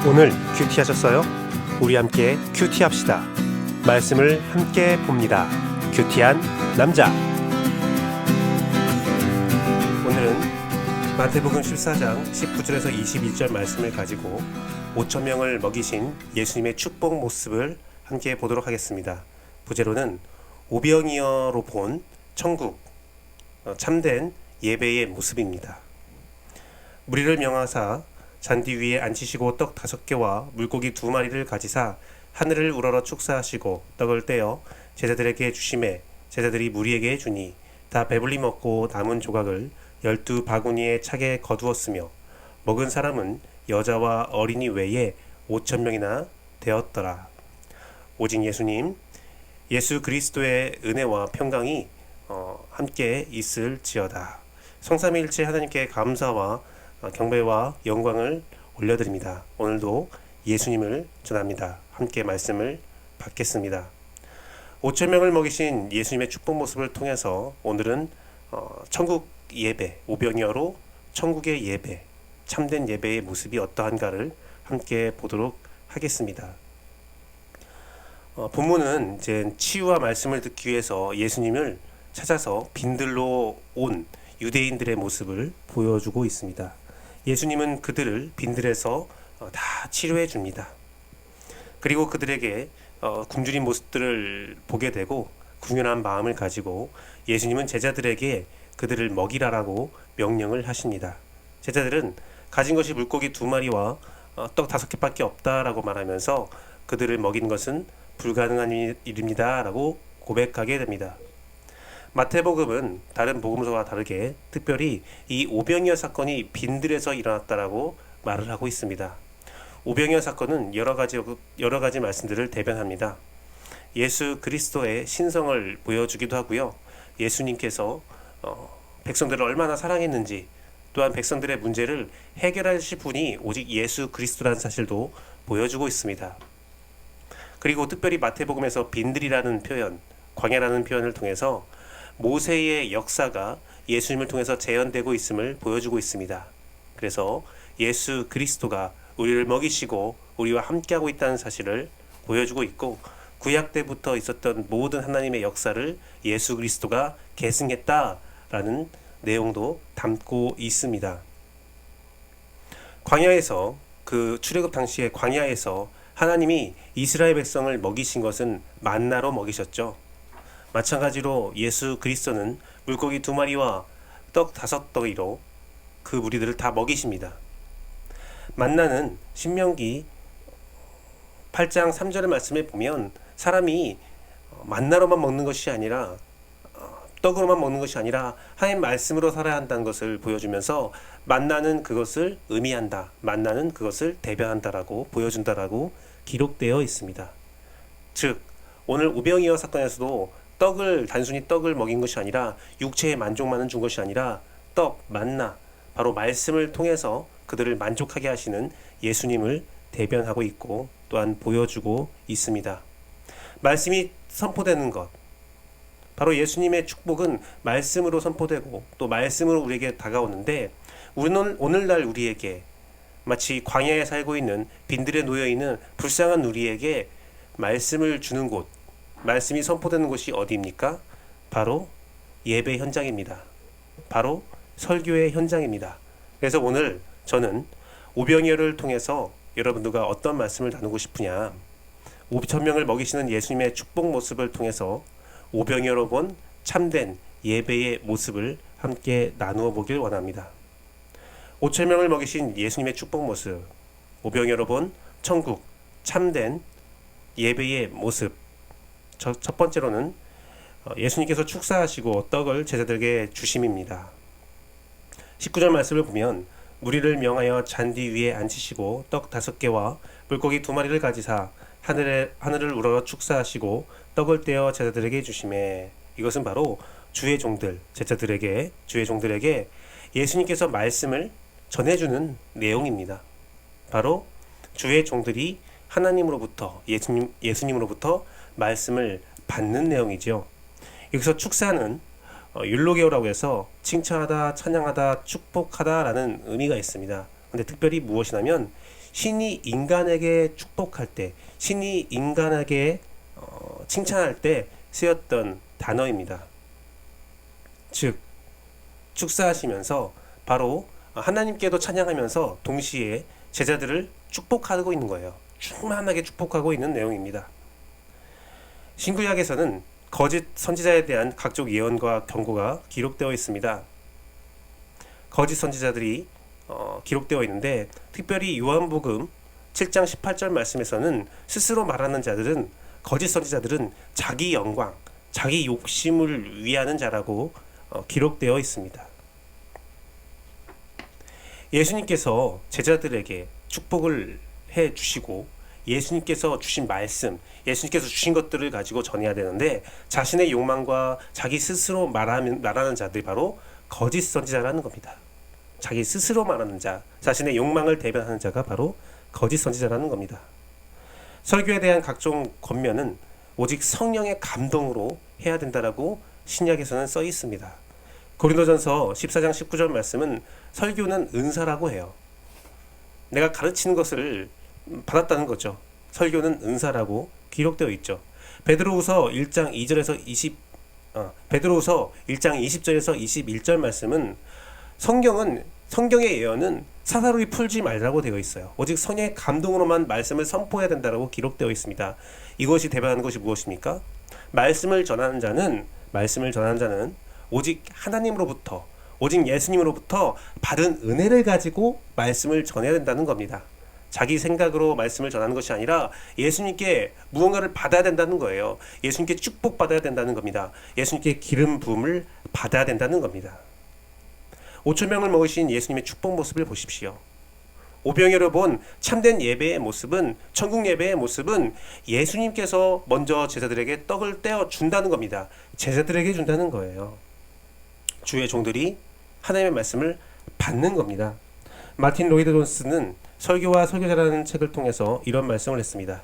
오늘 큐티하셨어요? 우리 함께 큐티합시다. 말씀을 함께 봅니다. 큐티한 남자. 오늘은 마태복음 14장 19절에서 21절 말씀을 가지고 5,000명을 먹이신 예수님의 축복 모습을 함께 보도록 하겠습니다. 부제로는 오병이어로 본 천국, 참된 예배의 모습입니다. 무리를 명하사 잔디 위에 앉히시고 떡 5개와 물고기 2마리를 가지사 하늘을 우러러 축사하시고 떡을 떼어 제자들에게 주시매 제자들이 무리에게 주니 다 배불리 먹고 남은 조각을 12바구니에 차게 거두었으며 먹은 사람은 여자와 어린이 외에 5,000명이나 되었더라. 오직 예수님, 예수 그리스도의 은혜와 평강이 함께 있을지어다. 성삼위일체 하나님께 감사와 경배와 영광을 올려드립니다. 오늘도 예수님을 전합니다. 함께 말씀을 받겠습니다. 5,000명을 먹이신 예수님의 축복 모습을 통해서 오늘은 천국 예배, 오병이어로 천국의 예배, 참된 예배의 모습이 어떠한가를 함께 보도록 하겠습니다. 본문은 이제 치유와 말씀을 듣기 위해서 예수님을 찾아서 빈들로 온 유대인들의 모습을 보여주고 있습니다. 예수님은 그들을 빈들에서 다 치료해 줍니다. 그리고 그들에게 굶주린 모습들을 보게 되고 궁연한 마음을 가지고 예수님은 제자들에게 그들을 먹이라라고 명령을 하십니다. 제자들은 가진 것이 물고기 2마리와 떡 5개밖에 없다라고 말하면서 그들을 먹이는 것은 불가능한 일입니다 라고 고백하게 됩니다. 마태복음은 다른 복음서와 다르게 특별히 이 오병이어 사건이 빈들에서 일어났다라고 말을 하고 있습니다. 오병이어 사건은 여러 가지 말씀들을 대변합니다. 예수 그리스도의 신성을 보여주기도 하고요. 예수님께서 백성들을 얼마나 사랑했는지, 또한 백성들의 문제를 해결하실 분이 오직 예수 그리스도라는 사실도 보여주고 있습니다. 그리고 특별히 마태복음에서 빈들이라는 표현, 광야라는 표현을 통해서 모세의 역사가 예수님을 통해서 재현되고 있음을 보여주고 있습니다. 그래서 예수 그리스도가 우리를 먹이시고 우리와 함께하고 있다는 사실을 보여주고 있고, 구약 때부터 있었던 모든 하나님의 역사를 예수 그리스도가 계승했다라는 내용도 담고 있습니다. 광야에서, 그 출애굽 당시에 광야에서 하나님이 이스라엘 백성을 먹이신 것은 만나로 먹이셨죠. 마찬가지로 예수 그리스도는 물고기 2마리와 떡 5덩이로 그 무리들을 다 먹이십니다. 만나는 신명기 8장 3절의 말씀에 보면 사람이 만나로만 먹는 것이 아니라 떡으로만 먹는 것이 아니라 하나님 말씀으로 살아야 한다는 것을 보여주면서 만나는 그것을 의미한다, 만나는 그것을 대변한다라고 보여준다라고 기록되어 있습니다. 즉 오늘 오병이어 사건에서도 단순히 떡을 먹인 것이 아니라 육체의 만족만은 준 것이 아니라 떡, 만나, 바로 말씀을 통해서 그들을 만족하게 하시는 예수님을 대변하고 있고 또한 보여주고 있습니다. 말씀이 선포되는 것, 바로 예수님의 축복은 말씀으로 선포되고 또 말씀으로 우리에게 다가오는데, 우리는 오늘날 우리에게 마치 광야에 살고 있는 빈들에 놓여있는 불쌍한 우리에게 말씀을 주는 곳, 말씀이 선포되는 곳이 어디입니까? 바로 예배 현장입니다. 바로 설교의 현장입니다. 그래서 오늘 저는 오병이어를 통해서 여러분들과 어떤 말씀을 나누고 싶으냐, 5,000명을 먹이시는 예수님의 축복 모습을 통해서 오병이어로 본 참된 예배의 모습을 함께 나누어 보길 원합니다. 5,000명을 먹이신 예수님의 축복 모습, 오병이어로 본 천국, 참된 예배의 모습. 첫 번째로는 예수님께서 축사하시고 떡을 제자들에게 주심입니다. 19절 말씀을 보면 무리를 명하여 잔디 위에 앉히시고 떡 5개와 물고기 2마리를 가지사 하늘을 우러러 축사하시고 떡을 떼어 제자들에게 주심에, 이것은 바로 주의 종들에게 예수님께서 말씀을 전해주는 내용입니다. 바로 주의 종들이 하나님으로부터, 예수님으로부터 말씀을 받는 내용이죠. 여기서 축사는 율로게오라고 해서 칭찬하다, 찬양하다, 축복하다 라는 의미가 있습니다. 근데 특별히 무엇이냐면 신이 인간에게 축복할 때, 신이 인간에게 칭찬할 때 쓰였던 단어입니다. 즉 축사하시면서 바로 하나님께도 찬양하면서 동시에 제자들을 축복하고 있는 거예요. 충만하게 축복하고 있는 내용입니다. 신구약에서는 거짓 선지자에 대한 각종 예언과 경고가 기록되어 있습니다. 거짓 선지자들이 기록되어 있는데 특별히 요한복음 7장 18절 말씀에서는 스스로 말하는 자들은, 거짓 선지자들은 자기 영광, 자기 욕심을 위하는 자라고 기록되어 있습니다. 예수님께서 제자들에게 축복을 해 주시고 예수님께서 주신 말씀, 예수님께서 주신 것들을 가지고 전해야 되는데 자신의 욕망과 자기 스스로 말하는 자들이 바로 거짓 선지자라는 겁니다. 자기 스스로 말하는 자, 자신의 욕망을 대변하는 자가 바로 거짓 선지자라는 겁니다. 설교에 대한 각종 권면은 오직 성령의 감동으로 해야 된다라고 신약에서는 써 있습니다. 고린도전서 14장 19절 말씀은 설교는 은사라고 해요. 내가 가르치는 것을 받았다는 거죠. 설교는 은사라고 기록되어 있죠. 베드로후서 1장 2절에서 20절에서 21절 말씀은 성경의 예언은 사사로이 풀지 말라고 되어 있어요. 오직 성령의 감동으로만 말씀을 선포해야 된다고 기록되어 있습니다. 이것이 대변하는 것이 무엇입니까? 말씀을 전하는 자는 오직 하나님으로부터, 오직 예수님으로부터 받은 은혜를 가지고 말씀을 전해야 된다는 겁니다. 자기 생각으로 말씀을 전하는 것이 아니라 예수님께 무언가를 받아야 된다는 거예요. 예수님께 축복받아야 된다는 겁니다. 예수님께 기름 부음을 받아야 된다는 겁니다. 5,000명을 먹으신 예수님의 축복 모습을 보십시오. 오병이어로 본 참된 예배의 모습은, 천국 예배의 모습은 예수님께서 먼저 제자들에게 떡을 떼어 준다는 겁니다. 제자들에게 준다는 거예요. 주의 종들이 하나님의 말씀을 받는 겁니다. 마틴 로이드 존스는 설교와 설교자라는 책을 통해서 이런 말씀을 했습니다.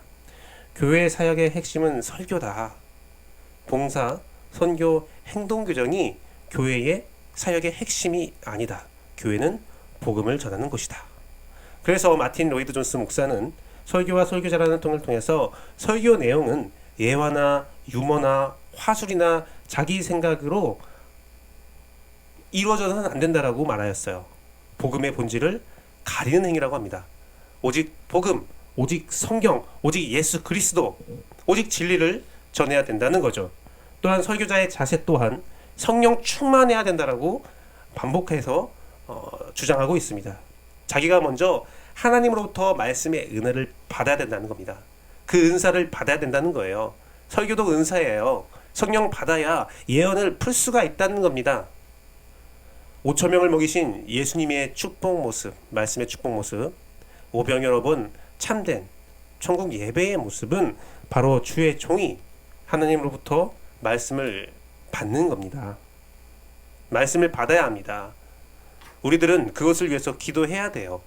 교회 사역의 핵심은 설교다. 봉사, 선교, 행동 교정이 교회의 사역의 핵심이 아니다. 교회는 복음을 전하는 곳이다. 그래서 마틴 로이드 존스 목사는 설교와 설교자라는 통을 통해서 설교 내용은 예화나 유머나 화술이나 자기 생각으로 이루어져서는 안 된다라고 말하였어요. 복음의 본질을 가리는 행위라고 합니다. 오직 복음, 오직 성경, 오직 예수 그리스도, 오직 진리를 전해야 된다는 거죠. 또한 설교자의 자세 또한 성령 충만해야 된다라고 반복해서 주장하고 있습니다. 자기가 먼저 하나님으로부터 말씀의 은혜를 받아야 된다는 겁니다. 그 은사를 받아야 된다는 거예요. 설교도 은사예요. 성령 받아야 예언을 풀 수가 있다는 겁니다. 5,000명을 먹이신 예수님의 축복 모습, 말씀의 축복 모습, 오병이어로 본 참된 천국 예배의 모습은 바로 주의 종이 하나님으로부터 말씀을 받는 겁니다. 말씀을 받아야 합니다. 우리들은 그것을 위해서 기도해야 돼요.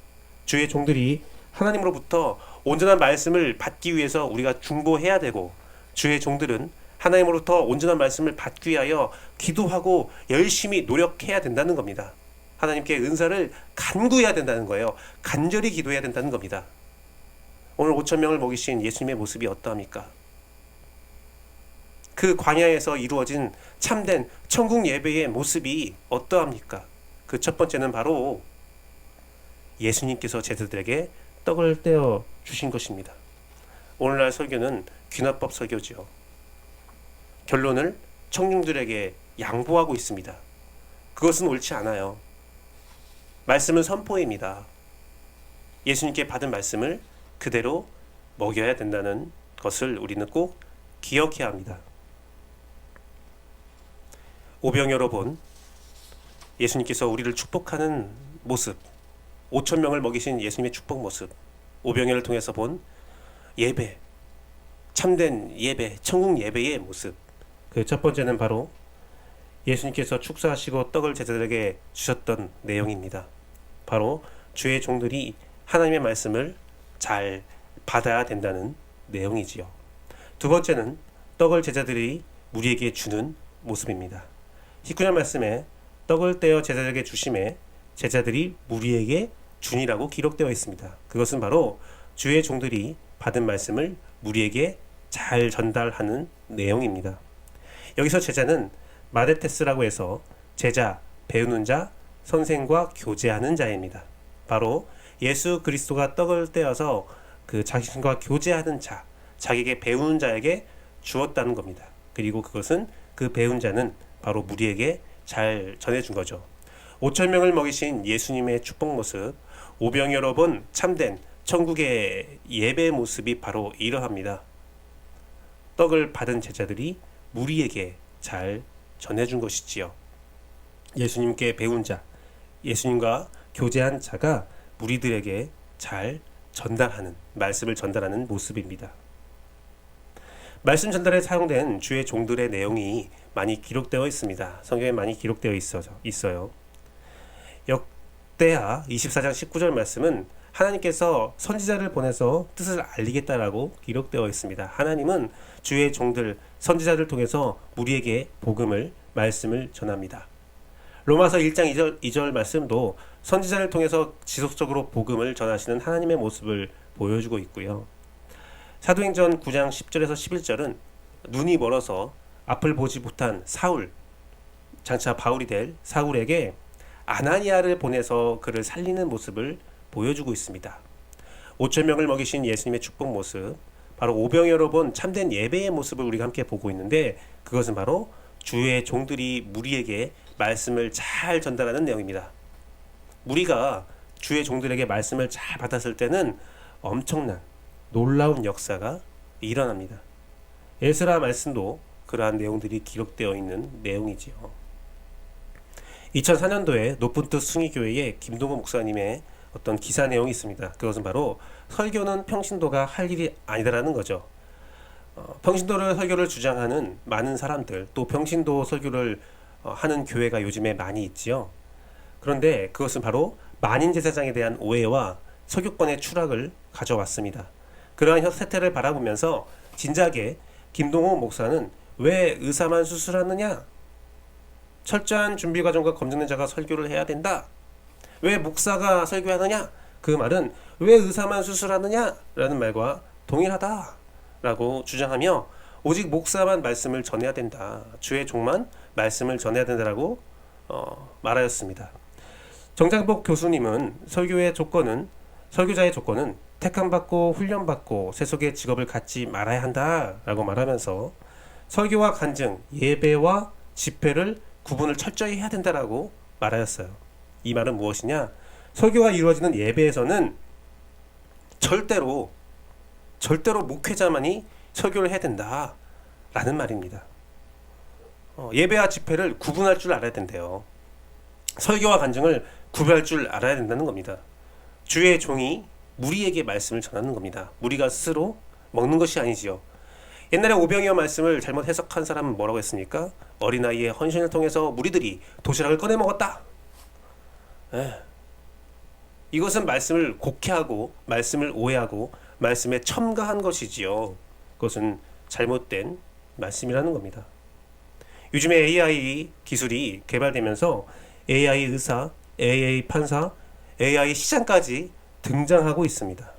주의 종들이 하나님으로부터 온전한 말씀을 받기 위해서 우리가 중보해야 되고, 주의 종들은 하나님으로부터 온전한 말씀을 받기 위하여 기도하고 열심히 노력해야 된다는 겁니다. 하나님께 은사를 간구해야 된다는 거예요. 간절히 기도해야 된다는 겁니다. 오늘 5,000명을 먹이신 예수님의 모습이 어떠합니까? 그 광야에서 이루어진 참된 천국 예배의 모습이 어떠합니까? 그 첫 번째는 바로 예수님께서 제자들에게 떡을 떼어 주신 것입니다. 오늘날 설교는 귀납법 설교지요. 결론을 청중들에게 양보하고 있습니다. 그것은 옳지 않아요. 말씀은 선포입니다. 예수님께 받은 말씀을 그대로 먹여야 된다는 것을 우리는 꼭 기억해야 합니다. 오병이어로 본 예수님께서 우리를 축복하는 모습, 5,000명을 먹이신 예수님의 축복 모습, 오병이어를 통해서 본 예배, 참된 예배, 천국 예배의 모습. 그 첫 번째는 바로 예수님께서 축사하시고 떡을 제자들에게 주셨던 내용입니다. 바로 주의 종들이 하나님의 말씀을 잘 받아야 된다는 내용이지요. 두 번째는 떡을 제자들이 우리에게 주는 모습입니다. 19절 말씀에 떡을 떼어 제자들에게 주심에 제자들이 무리에게 준이라고 기록되어 있습니다. 그것은 바로 주의 종들이 받은 말씀을 무리에게 잘 전달하는 내용입니다. 여기서 제자는 마데테스라고 해서 제자, 배우는 자, 선생과 교제하는 자입니다. 바로 예수 그리스도가 떡을 떼어서 그 자신과 교제하는 자, 자기에게 배우는 자에게 주었다는 겁니다. 그리고 그것은 그 배운 자는 바로 무리에게 잘 전해준 거죠. 5천 명을 먹이신 예수님의 축복 모습, 오병 여러 번 참된 천국의 예배 모습이 바로 이러합니다. 떡을 받은 제자들이 무리에게 잘 전해준 것이지요. 예수님께 배운 자, 예수님과 교제한 자가 무리들에게 잘 전달하는, 말씀을 전달하는 모습입니다. 말씀 전달에 사용된 주의 종들의 내용이 많이 기록되어 있습니다. 성경에 많이 기록되어 있어요. 역대하 24장 19절 말씀은 하나님께서 선지자를 보내서 뜻을 알리겠다라고 기록되어 있습니다. 하나님은 주의 종들, 선지자를 통해서 무리에게 복음을, 말씀을 전합니다. 로마서 1장 2절 말씀도 선지자를 통해서 지속적으로 복음을 전하시는 하나님의 모습을 보여주고 있고요. 사도행전 9장 10절에서 11절은 눈이 멀어서 앞을 보지 못한 사울, 장차 바울이 될 사울에게 아나니아를 보내서 그를 살리는 모습을 보여주고 있습니다. 5천 명을 먹이신 예수님의 축복 모습, 바로 오병이어로 본 참된 예배의 모습을 우리가 함께 보고 있는데, 그것은 바로 주의 종들이 무리에게 말씀을 잘 전달하는 내용입니다. 무리가 주의 종들에게 말씀을 잘 받았을 때는 엄청난 놀라운 역사가 일어납니다. 에스라 말씀도 그러한 내용들이 기록되어 있는 내용이지요. 2004년도에 높은 뜻 숭의교회의 김동호 목사님의 어떤 기사 내용이 있습니다. 그것은 바로 설교는 평신도가 할 일이 아니다라는 거죠. 평신도를 설교를 주장하는 많은 사람들, 또 평신도 설교를 하는 교회가 요즘에 많이 있지요. 그런데 그것은 바로 만인 제사장에 대한 오해와 설교권의 추락을 가져왔습니다. 그러한 세태를 바라보면서 진작에 김동호 목사는 왜 의사만 수술하느냐? 철저한 준비 과정과 검증된 자가 설교를 해야 된다. 왜 목사가 설교하느냐? 그 말은 왜 의사만 수술하느냐? 라는 말과 동일하다 라고 주장하며 오직 목사만 말씀을 전해야 된다. 주의 종만 말씀을 전해야 된다라고 말하였습니다. 정장복 교수님은 설교자의 조건은 택함받고 훈련받고 세속의 직업을 갖지 말아야 한다라고 말하면서 설교와 간증, 예배와 집회를 구분을 철저히 해야 된다라고 말하였어요. 이 말은 무엇이냐? 설교가 이루어지는 예배에서는 절대로 목회자만이 설교를 해야 된다라는 말입니다. 예배와 집회를 구분할 줄 알아야 된대요. 설교와 간증을 구별할 줄 알아야 된다는 겁니다. 주의 종이 무리에게 말씀을 전하는 겁니다. 무리가 스스로 먹는 것이 아니지요. 옛날에 오병이어 말씀을 잘못 해석한 사람은 뭐라고 했습니까? 어린아이의 헌신을 통해서 무리들이 도시락을 꺼내 먹었다. 이것은 말씀을 곡해하고 말씀을 오해하고 말씀에 첨가한 것이지요. 그것은 잘못된 말씀이라는 겁니다. 요즘에 AI 기술이 개발되면서 AI 의사, AI 판사, AI 시장까지 등장하고 있습니다.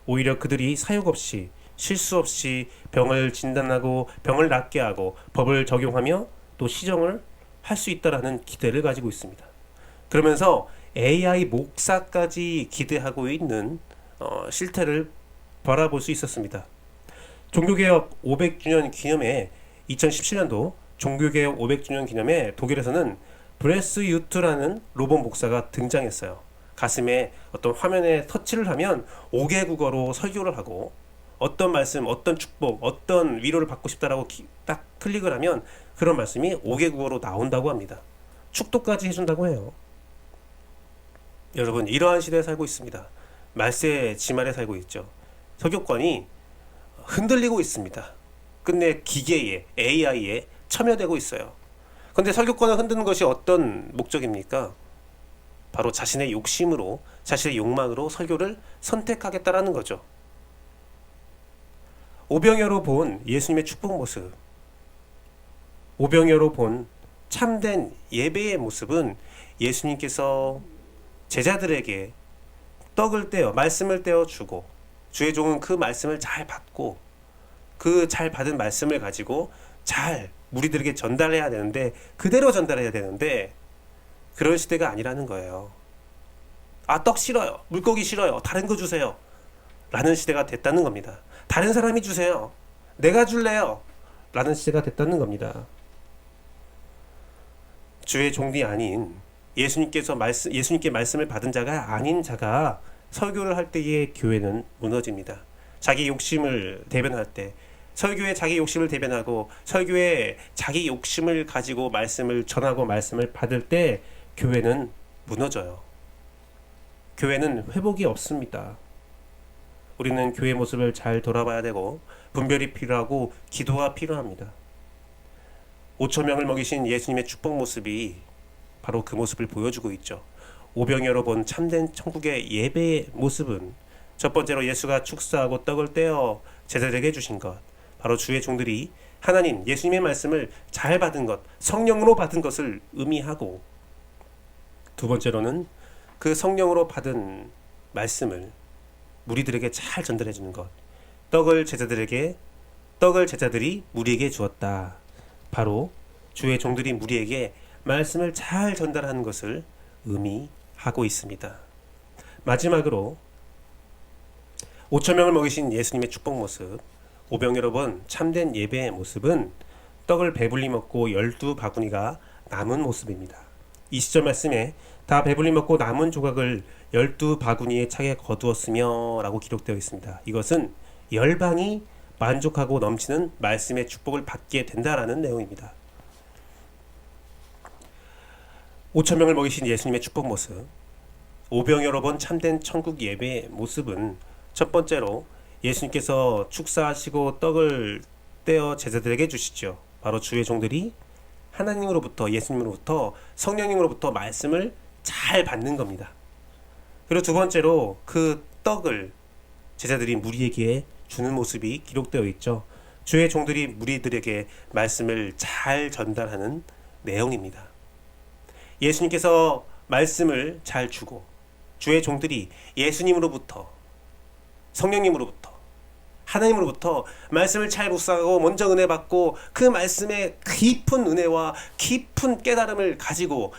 오히려 그들이 사육 없이, 실수 없이 병을 진단하고 병을 낫게 하고 법을 적용하며 또 시정을 할 수 있다라는 기대를 가지고 있습니다. 그러면서 AI 목사까지 기대하고 있는 실태를 바라볼 수 있었습니다. 종교개혁 500주년 기념에 2017년도 종교개혁 500주년 기념에 독일에서는 브레스 유트라는 로봇 목사가 등장했어요. 가슴에 어떤 화면에 터치를 하면 5개 국어로 설교를 하고 어떤 말씀, 어떤 축복, 어떤 위로를 받고 싶다라고 딱 클릭을 하면 그런 말씀이 5개 국어로 나온다고 합니다. 축도까지 해준다고 해요. 여러분, 이러한 시대에 살고 있습니다. 말세 지말에 살고 있죠. 설교권이 흔들리고 있습니다. 끝내 기계에, AI에 참여되고 있어요. 그런데 설교권을 흔드는 것이 어떤 목적입니까? 바로 자신의 욕심으로, 자신의 욕망으로 설교를 선택하겠다라는 거죠. 오병이어로 본 예수님의 축복 모습, 오병이어로 본 참된 예배의 모습은 예수님께서 제자들에게 떡을 떼어 말씀을 떼어 주고 주의 종은 그 말씀을 잘 받고 그 잘 받은 말씀을 가지고 잘 무리들에게 전달해야 되는데 그대로 전달해야 되는데 그런 시대가 아니라는 거예요. 아, 떡 싫어요. 물고기 싫어요. 다른 거 주세요. 라는 시대가 됐다는 겁니다. 다른 사람이 주세요. 내가 줄래요. 라는 시대가 됐다는 겁니다. 주의 종이 아닌 예수님께 말씀을 받은 자가 아닌 자가 설교를 할 때의 교회는 무너집니다. 자기 욕심을 대변할 때 설교에 자기 욕심을 대변하고 설교에 자기 욕심을 가지고 말씀을 전하고 말씀을 받을 때 교회는 무너져요. 교회는 회복이 없습니다. 우리는 교회 모습을 잘 돌아봐야 되고 분별이 필요하고 기도가 필요합니다. 5천 명을 먹이신 예수님의 축복 모습이 바로 그 모습을 보여주고 있죠. 오병이어로 본 참된 천국의 예배의 모습은 첫 번째로 예수가 축사하고 떡을 떼어 제자들에게 주신 것, 바로 주의 종들이 하나님 예수님의 말씀을 잘 받은 것, 성령으로 받은 것을 의미하고, 두 번째로는 그 성령으로 받은 말씀을 무리들에게 잘 전달해 주는 것, 떡을 제자들이 무리에게 주었다. 바로 주의 종들이 무리에게 말씀을 잘 전달하는 것을 의미하고 있습니다. 마지막으로 5천 명을 먹이신 예수님의 축복 모습, 오병이어 본 참된 예배의 모습은 떡을 배불리 먹고 12바구니가 남은 모습입니다. 이 시절 말씀에 다 배불리 먹고 남은 조각을 12바구니에 차게 거두었으며 라고 기록되어 있습니다. 이것은 열방이 만족하고 넘치는 말씀의 축복을 받게 된다라는 내용입니다. 5천 명을 먹이신 예수님의 축복 모습, 오병이어 본 참된 천국 예배의 모습은 첫 번째로 예수님께서 축사하시고 떡을 떼어 제자들에게 주시죠. 바로 주의 종들이 하나님으로부터, 예수님으로부터, 성령님으로부터 말씀을 잘 받는 겁니다. 그리고 두 번째로 그 떡을 제자들이 무리에게 주는 모습이 기록되어 있죠. 주의 종들이 무리들에게 말씀을 잘 전달하는 내용입니다. 예수님께서 말씀을 잘 주고 주의 종들이 예수님으로부터, 성령님으로부터, 하나님으로부터 말씀을 잘 묵상하고 먼저 은혜 받고 그 말씀의 깊은 은혜와 깊은 깨달음을 가지고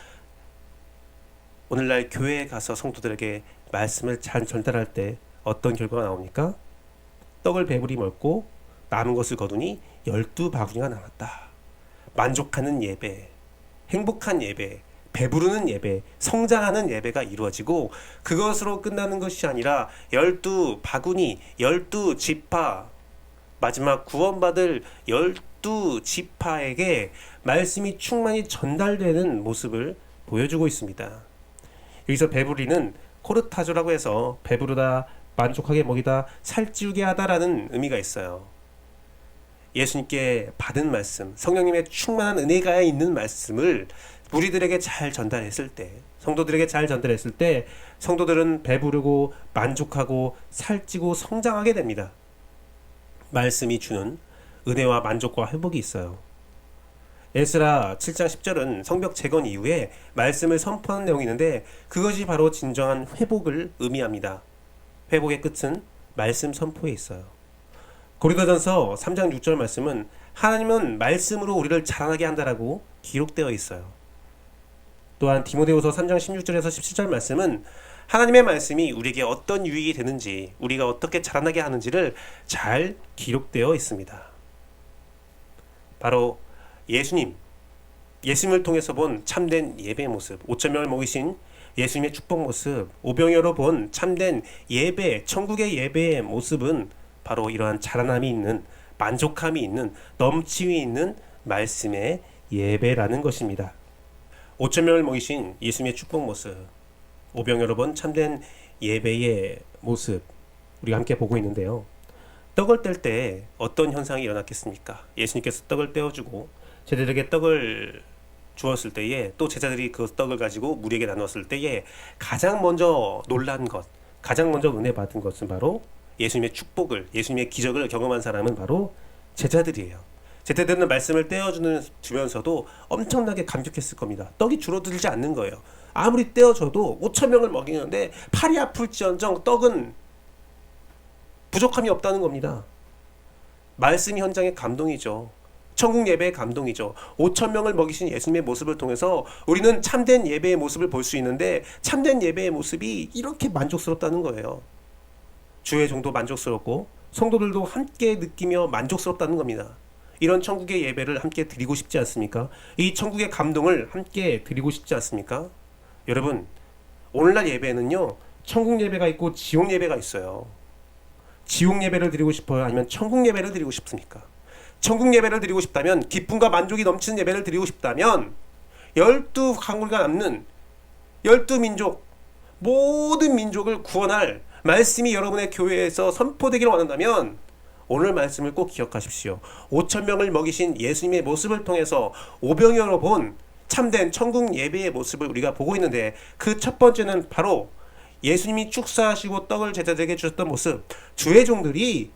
오늘날 교회에 가서 성도들에게 말씀을 잘 전달할 때 어떤 결과가 나옵니까? 떡을 배불리 먹고 남은 것을 거두니 12바구니가 남았다. 만족하는 예배, 행복한 예배, 배부르는 예배, 성장하는 예배가 이루어지고 그것으로 끝나는 것이 아니라 12바구니, 12지파, 마지막 구원받을 12지파에게 말씀이 충만히 전달되는 모습을 보여주고 있습니다. 여기서 배부리는 코르타조라고 해서 배부르다, 만족하게 먹이다, 살찌우게 하다라는 의미가 있어요. 예수님께 받은 말씀, 성령님의 충만한 은혜가 있는 말씀을 무리들에게 잘 전달했을 때, 성도들에게 잘 전달했을 때 성도들은 배부르고 만족하고 살찌고 성장하게 됩니다. 말씀이 주는 은혜와 만족과 회복이 있어요. 에스라 7장 10절은 성벽 재건 이후에 말씀을 선포하는 내용이 있는데 그것이 바로 진정한 회복을 의미합니다. 회복의 끝은 말씀 선포에 있어요. 고린도전서 3장 6절 말씀은 하나님은 말씀으로 우리를 자라나게 한다라고 기록되어 있어요. 또한 디모데후서 3장 16절에서 17절 말씀은 하나님의 말씀이 우리에게 어떤 유익이 되는지, 우리가 어떻게 자라나게 하는지를 잘 기록되어 있습니다. 바로 예수님을 통해서 본 참된 예배의 모습, 5천 명을 먹이신 예수님의 축복 모습, 오병이어로 본 참된 예배, 천국의 예배의 모습은 바로 이러한 자라남이 있는, 만족함이 있는, 넘침이 있는 말씀의 예배라는 것입니다. 5천 명을 먹이신 예수님의 축복 모습, 오병이어로 본 참된 예배의 모습, 우리가 함께 보고 있는데요. 떡을 뗄 때 어떤 현상이 일어났겠습니까? 예수님께서 떡을 떼어주고 제자들에게 떡을 주었을 때에, 또 제자들이 그 떡을 가지고 무리에게 나눴을 때에 가장 먼저 놀란 것, 가장 먼저 은혜 받은 것은 바로 예수님의 축복을, 예수님의 기적을 경험한 사람은 바로 제자들이에요. 제자들은 말씀을 떼어주면서도 엄청나게 감격했을 겁니다. 떡이 줄어들지 않는 거예요. 아무리 떼어줘도 5천 명을 먹이는데 팔이 아플지언정 떡은 부족함이 없다는 겁니다. 말씀 현장의 감동이죠. 천국 예배의 감동이죠. 5천 명을 먹이신 예수님의 모습을 통해서 우리는 참된 예배의 모습을 볼 수 있는데 참된 예배의 모습이 이렇게 만족스럽다는 거예요. 주의 종도 만족스럽고 성도들도 함께 느끼며 만족스럽다는 겁니다. 이런 천국의 예배를 함께 드리고 싶지 않습니까? 이 천국의 감동을 함께 드리고 싶지 않습니까? 여러분, 오늘날 예배에는요, 천국 예배가 있고 지옥 예배가 있어요. 지옥 예배를 드리고 싶어요? 아니면 천국 예배를 드리고 싶습니까? 천국 예배를 드리고 싶다면, 기쁨과 만족이 넘치는 예배를 드리고 싶다면 12강우리가 남는 12민족, 모든 민족을 구원할 말씀이 여러분의 교회에서 선포되기를 원한다면 오늘 말씀을 꼭 기억하십시오. 5천 명을 먹이신 예수님의 모습을 통해서 오병이어로 본 참된 천국 예배의 모습을 우리가 보고 있는데, 그 첫 번째는 바로 예수님이 축사하시고 떡을 제자들에게 주셨던 모습, 주의 종들이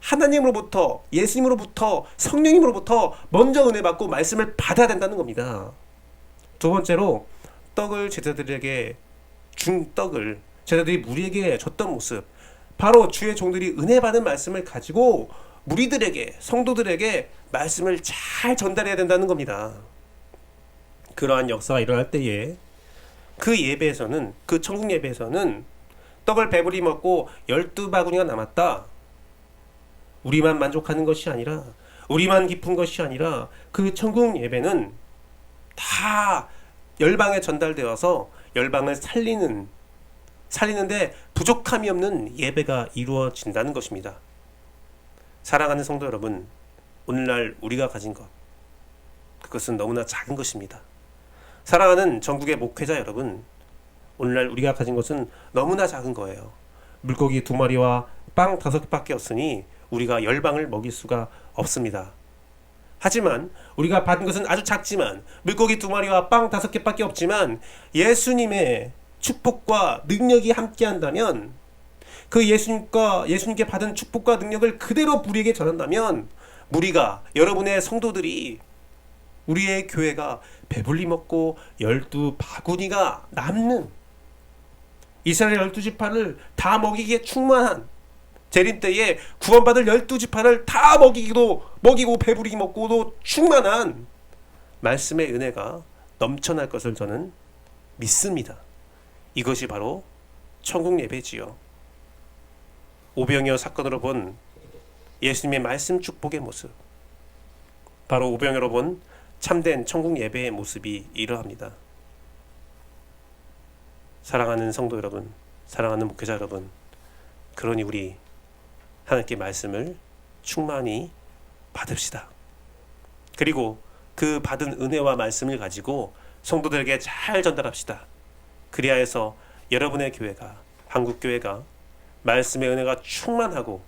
하나님으로부터, 예수님으로부터, 성령님으로부터 먼저 은혜 받고 말씀을 받아야 된다는 겁니다. 두 번째로 떡을 제자들에게 준 떡을 제자들이 무리에게 줬던 모습, 바로 주의 종들이 은혜 받은 말씀을 가지고 무리들에게, 성도들에게 말씀을 잘 전달해야 된다는 겁니다. 그러한 역사가 일어날 때에 그 예배에서는, 그 천국 예배에서는 떡을 배부리 먹고 12바구니가 남았다, 우리만 만족하는 것이 아니라, 우리만 기쁜 것이 아니라 그 천국 예배는 다 열방에 전달되어서 열방을 살리는데 부족함이 없는 예배가 이루어진다는 것입니다. 사랑하는 성도 여러분, 오늘날 우리가 가진 것, 그것은 너무나 작은 것입니다. 사랑하는 전국의 목회자 여러분, 오늘날 우리가 가진 것은 너무나 작은 거예요. 물고기 2마리와 빵 5개밖에 없으니 우리가 열방을 먹일 수가 없습니다. 하지만 우리가 받은 것은 아주 작지만, 물고기 2마리와 빵 5개밖에 없지만 예수님의 축복과 능력이 함께한다면, 그 예수님께 받은 축복과 능력을 그대로 무리에게 전한다면, 무리가, 여러분의 성도들이, 우리의 교회가 배불리 먹고 12바구니가 남는, 이스라엘 12지파를 다 먹이기에 충만한, 재림 때에 구원받을 12지파를 다 먹이고 배부리 먹고도 충만한 말씀의 은혜가 넘쳐날 것을 저는 믿습니다. 이것이 바로 천국 예배지요. 오병이어 사건으로 본 예수님의 말씀 축복의 모습, 바로 오병이어로 본 참된 천국 예배의 모습이 이러합니다. 사랑하는 성도 여러분, 사랑하는 목회자 여러분, 그러니 우리 하나님께 말씀을 충만히 받읍시다. 그리고 그 받은 은혜와 말씀을 가지고 성도들에게 잘 전달합시다. 그리하여서 여러분의 교회가, 한국교회가 말씀의 은혜가 충만하고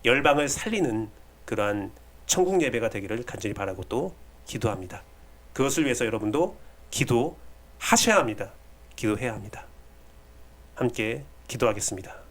열방을 살리는 그러한 천국 예배가 되기를 간절히 바라고 또 기도합니다. 그것을 위해서 여러분도 기도하셔야 합니다. 기도해야 합니다. 함께 기도하겠습니다.